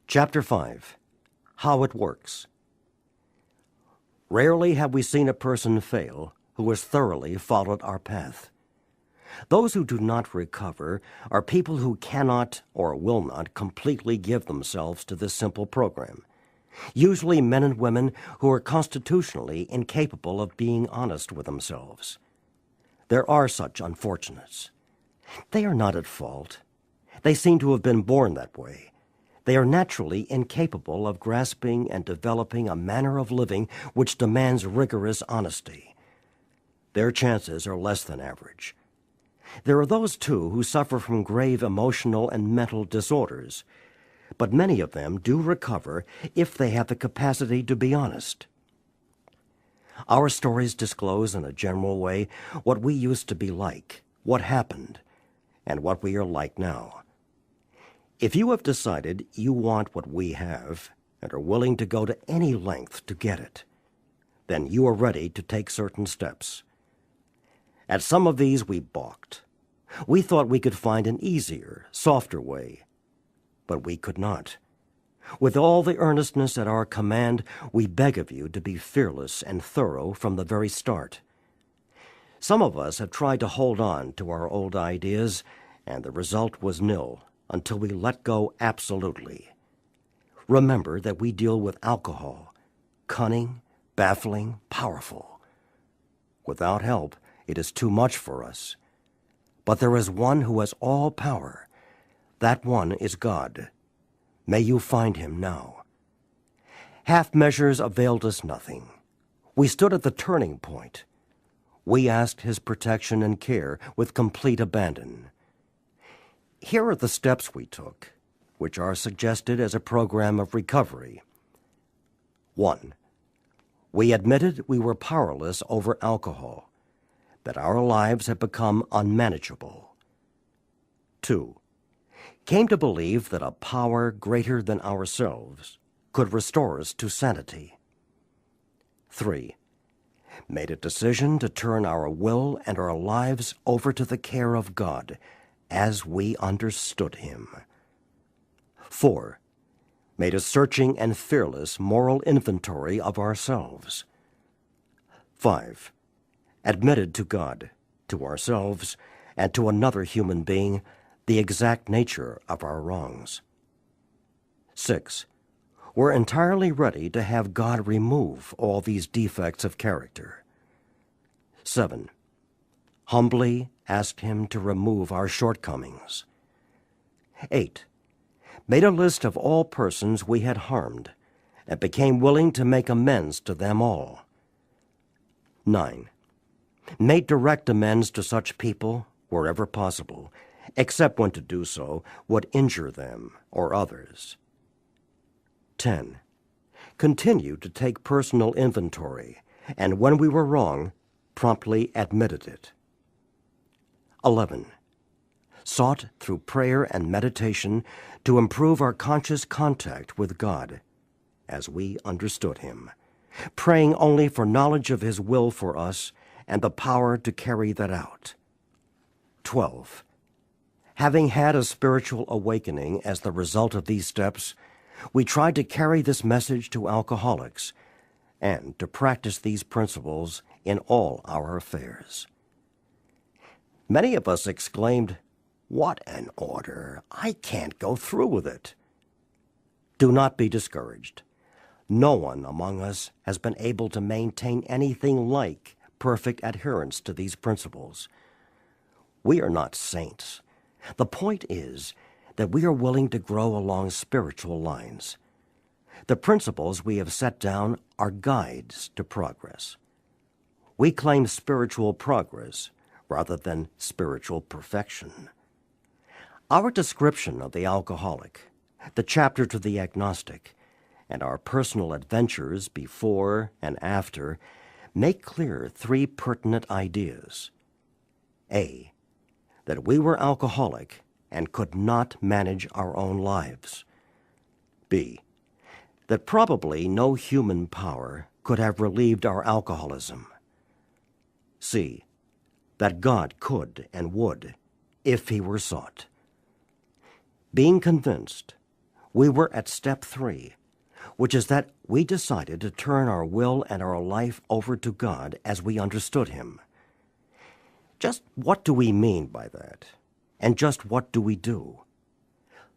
Chapter 5. How it Works. Rarely have we seen a person fail who has thoroughly followed our path. Those who do not recover are people who cannot or will not completely give themselves to this simple program. Usually men and women who are constitutionally incapable of being honest with themselves. There are such unfortunates. They are not at fault. They seem to have been born that way. They are naturally incapable of grasping and developing a manner of living which demands rigorous honesty. Their chances are less than average. There are those, too, who suffer from grave emotional and mental disorders, but many of them do recover if they have the capacity to be honest. Our stories disclose in a general way what we used to be like, what happened, and what we are like now. If you have decided you want what we have and are willing to go to any length to get it, then you are ready to take certain steps. At some of these we balked. We thought we could find an easier, softer way, but we could not. With all the earnestness at our command, we beg of you to be fearless and thorough from the very start. Some of us have tried to hold on to our old ideas, and the result was nil until we let go absolutely. Remember that we deal with alcohol, cunning, baffling, powerful. Without help, it is too much for us. But there is one who has all power. That one is God. May you find him now. Half measures availed us nothing. We stood at the turning point. We asked his protection and care with complete abandon. Here are the steps we took, which are suggested as a program of recovery. 1. We admitted we were powerless over alcohol, that our lives had become unmanageable. 2. Came to believe that a power greater than ourselves could restore us to sanity. 3. Made a decision to turn our will and our lives over to the care of God as we understood him. 4. Made a searching and fearless moral inventory of ourselves. 5. Admitted to God, to ourselves, and to another human being the exact nature of our wrongs. 6. We're entirely ready to have God remove all these defects of character. 7. Humbly asked him to remove our shortcomings. 8. Made a list of all persons we had harmed and became willing to make amends to them all. 9. Made direct amends to such people wherever possible, except when to do so would injure them or others. 10. Continued to take personal inventory, and when we were wrong, promptly admitted it. 11. Sought through prayer and meditation to improve our conscious contact with God as we understood him, praying only for knowledge of his will for us and the power to carry that out. 12. Having had a spiritual awakening as the result of these steps, we tried to carry this message to alcoholics and to practice these principles in all our affairs. Many of us exclaimed, "What an order! I can't go through with it." Do not be discouraged. No one among us has been able to maintain anything like perfect adherence to these principles. We are not saints. The point is that we are willing to grow along spiritual lines. The principles we have set down are guides to progress. We claim spiritual progress rather than spiritual perfection. Our description of the alcoholic, the chapter to the agnostic, and our personal adventures before and after make clear three pertinent ideas. A. That we were alcoholic and could not manage our own lives. B. That probably no human power could have relieved our alcoholism. C. That God could and would, if he were sought. Being convinced, we were at step 3, which is that we decided to turn our will and our life over to God as we understood Him. Just what do we mean by that? And just what do we do?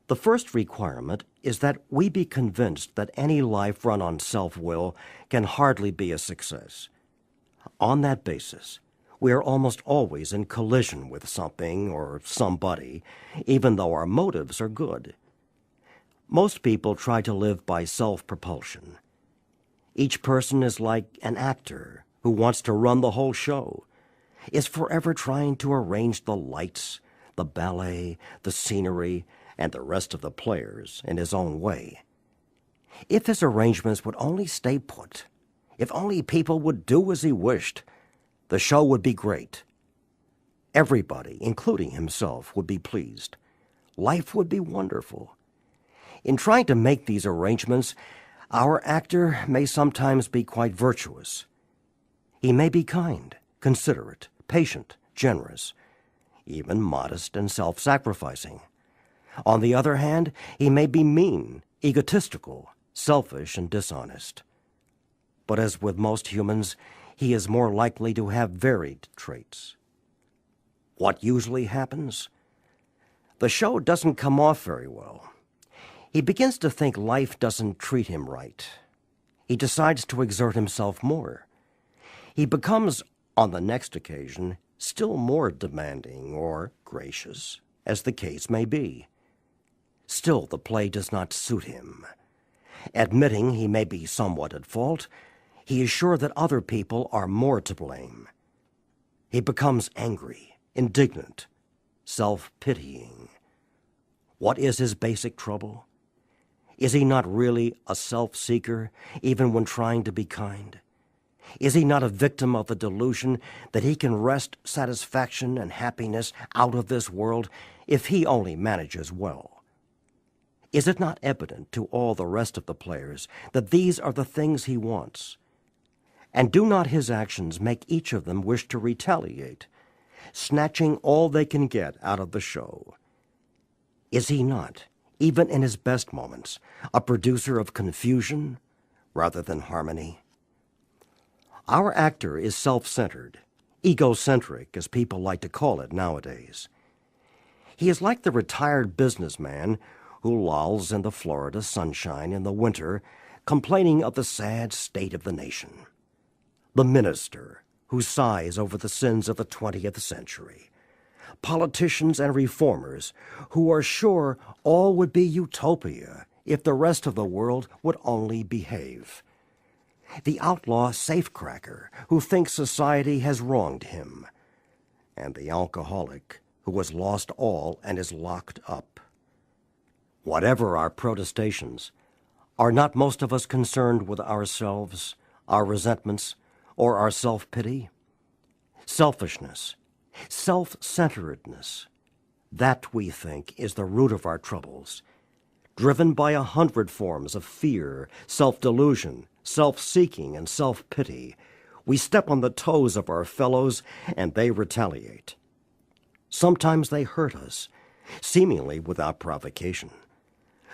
The first requirement is that we be convinced that any life run on self-will can hardly be a success. On that basis, we are almost always in collision with something or somebody, even though our motives are good. Most people try to live by self-propulsion. Each person is like an actor who wants to run the whole show, is forever trying to arrange the lights, the ballet, the scenery, and the rest of the players in his own way. If his arrangements would only stay put, if only people would do as he wished, the show would be great. Everybody, including himself, would be pleased. Life would be wonderful. In trying to make these arrangements, our actor may sometimes be quite virtuous. He may be kind, considerate, patient, generous, even modest and self-sacrificing. On the other hand, he may be mean, egotistical, selfish, and dishonest. But as with most humans, he is more likely to have varied traits. What usually happens? The show doesn't come off very well. He begins to think life doesn't treat him right. He decides to exert himself more. He becomes, on the next occasion, still more demanding or gracious, as the case may be. Still, the play does not suit him. Admitting he may be somewhat at fault, he is sure that other people are more to blame. He becomes angry, indignant, self-pitying. What is his basic trouble? Is he not really a self-seeker, even when trying to be kind? Is he not a victim of the delusion that he can wrest satisfaction and happiness out of this world if he only manages well? Is it not evident to all the rest of the players that these are the things he wants? And do not his actions make each of them wish to retaliate, snatching all they can get out of the show? Is he not, even in his best moments, a producer of confusion rather than harmony? Our actor is self-centered, egocentric, as people like to call it nowadays. He is like the retired businessman who lolls in the Florida sunshine in the winter, complaining of the sad state of the nation. The minister who sighs over the sins of the 20th century. Politicians and reformers who are sure all would be utopia if the rest of the world would only behave. The outlaw safecracker who thinks society has wronged him. And the alcoholic who has lost all and is locked up. Whatever our protestations, are not most of us concerned with ourselves, our resentments, or our self-pity? Selfishness, self-centeredness, that, we think, is the root of our troubles. Driven by 100 forms of fear, self-delusion, self-seeking, and self-pity, we step on the toes of our fellows and they retaliate. Sometimes they hurt us, seemingly without provocation.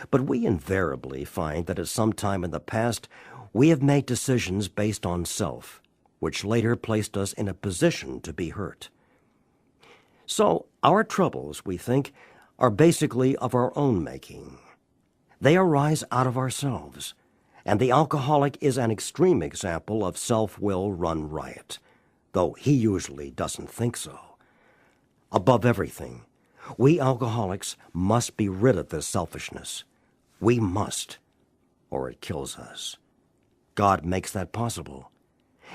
But we invariably find that at some time in the past we have made decisions based on self, which later placed us in a position to be hurt. So our troubles, we think, are basically of our own making. They arise out of ourselves, and the alcoholic is an extreme example of self-will run riot, though he usually doesn't think so. Above everything, we alcoholics must be rid of this selfishness. We must, or it kills us. God makes that possible,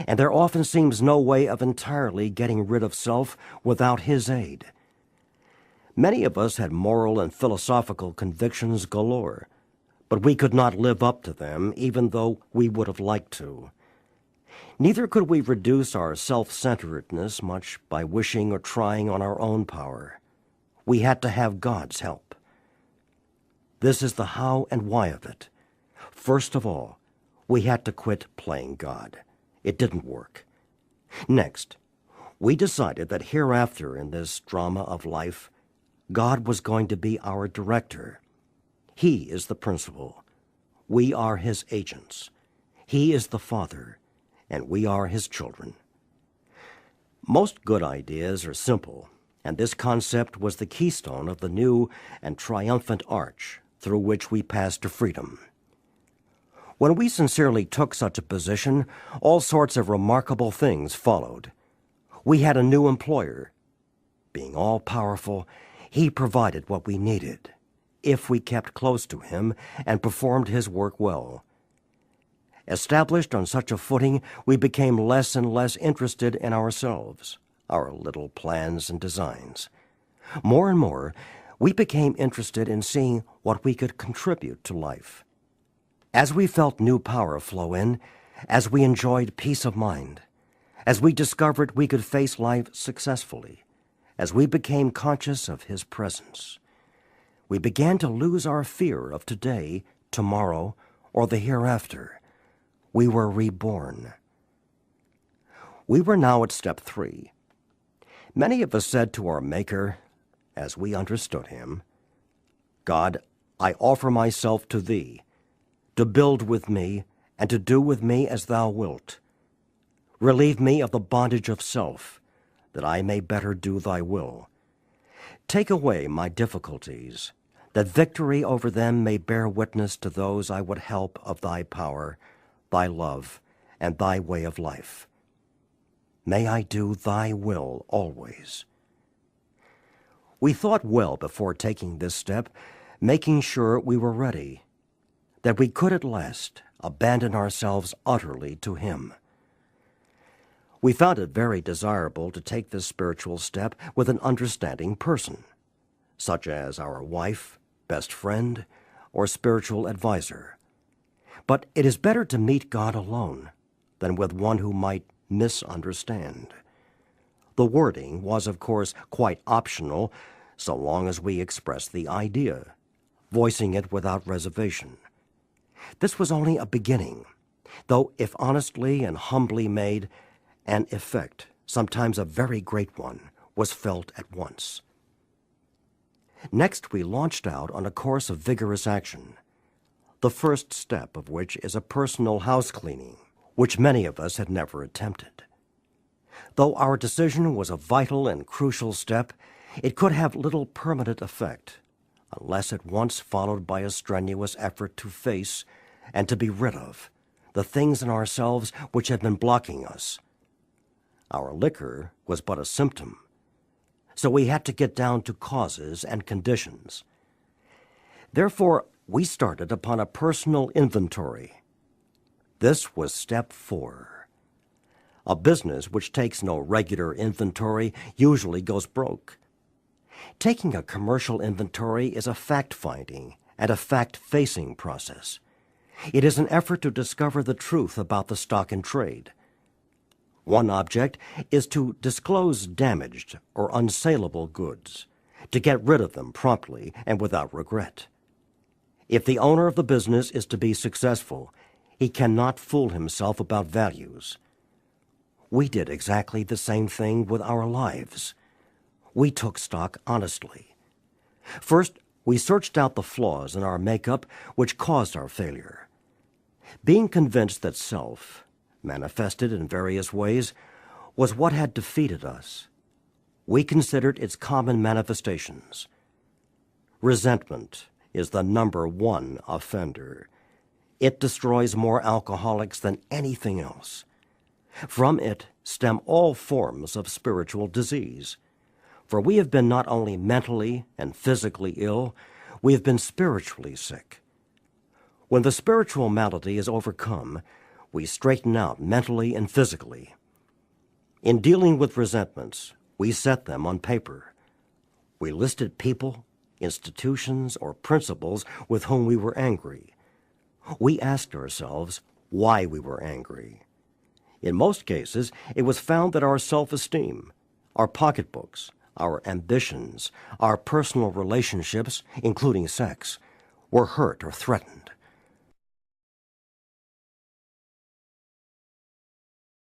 and there often seems no way of entirely getting rid of self without His aid. Many of us had moral and philosophical convictions galore, but we could not live up to them even though we would have liked to. Neither could we reduce our self-centeredness much by wishing or trying on our own power. We had to have God's help. This is the how and why of it. First of all, we had to quit playing God. It didn't work. Next, we decided that hereafter in this drama of life, God was going to be our director. He is the principal. We are his agents. He is the Father, and we are his children. Most good ideas are simple, and this concept was the keystone of the new and triumphant arch through which we pass to freedom. When we sincerely took such a position, all sorts of remarkable things followed. We had a new employer. Being all-powerful, he provided what we needed, if we kept close to him and performed his work well. Established on such a footing, we became less and less interested in ourselves, our little plans and designs. More and more, we became interested in seeing what we could contribute to life. As we felt new power flow in, as we enjoyed peace of mind, as we discovered we could face life successfully, as we became conscious of his presence, we began to lose our fear of today, tomorrow, or the hereafter. We were reborn. We were now at step 3. Many of us said to our Maker, as we understood him, God, I offer myself to thee, to build with me and to do with me as thou wilt. Relieve me of the bondage of self, that I may better do thy will. Take away my difficulties, that victory over them may bear witness to those I would help of thy power, thy love, and thy way of life. May I do thy will always. We thought well before taking this step, making sure we were ready, that we could at last abandon ourselves utterly to him. We found it very desirable to take this spiritual step with an understanding person, such as our wife, best friend, or spiritual advisor. But it is better to meet God alone than with one who might misunderstand. The wording was, of course, quite optional, so long as we expressed the idea, voicing it without reservation. This was only a beginning, though if honestly and humbly made, an effect, sometimes a very great one, was felt at once. Next, we launched out on a course of vigorous action, the first step of which is a personal house cleaning, which many of us had never attempted. Though our decision was a vital and crucial step, it could have little permanent effect unless at once followed by a strenuous effort to face and to be rid of the things in ourselves which had been blocking us. Our liquor was but a symptom, so we had to get down to causes and conditions. Therefore, we started upon a personal inventory. This was step 4. A business which takes no regular inventory usually goes broke. Taking a commercial inventory is a fact-finding and a fact-facing process. It is an effort to discover the truth about the stock in trade. One object is to disclose damaged or unsaleable goods, to get rid of them promptly and without regret. If the owner of the business is to be successful, he cannot fool himself about values. We did exactly the same thing with our lives. We took stock honestly. First, we searched out the flaws in our makeup which caused our failure. Being convinced that self, manifested in various ways, was what had defeated us, we considered its common manifestations. Resentment is the number 1 offender. It destroys more alcoholics than anything else. From it stem all forms of spiritual disease. For we have been not only mentally and physically ill, we have been spiritually sick. When the spiritual malady is overcome, we straighten out mentally and physically. In dealing with resentments, we set them on paper. We listed people, institutions, or principles with whom we were angry. We asked ourselves why we were angry. In most cases, it was found that our self-esteem, our pocketbooks, our ambitions, our personal relationships, including sex, were hurt or threatened.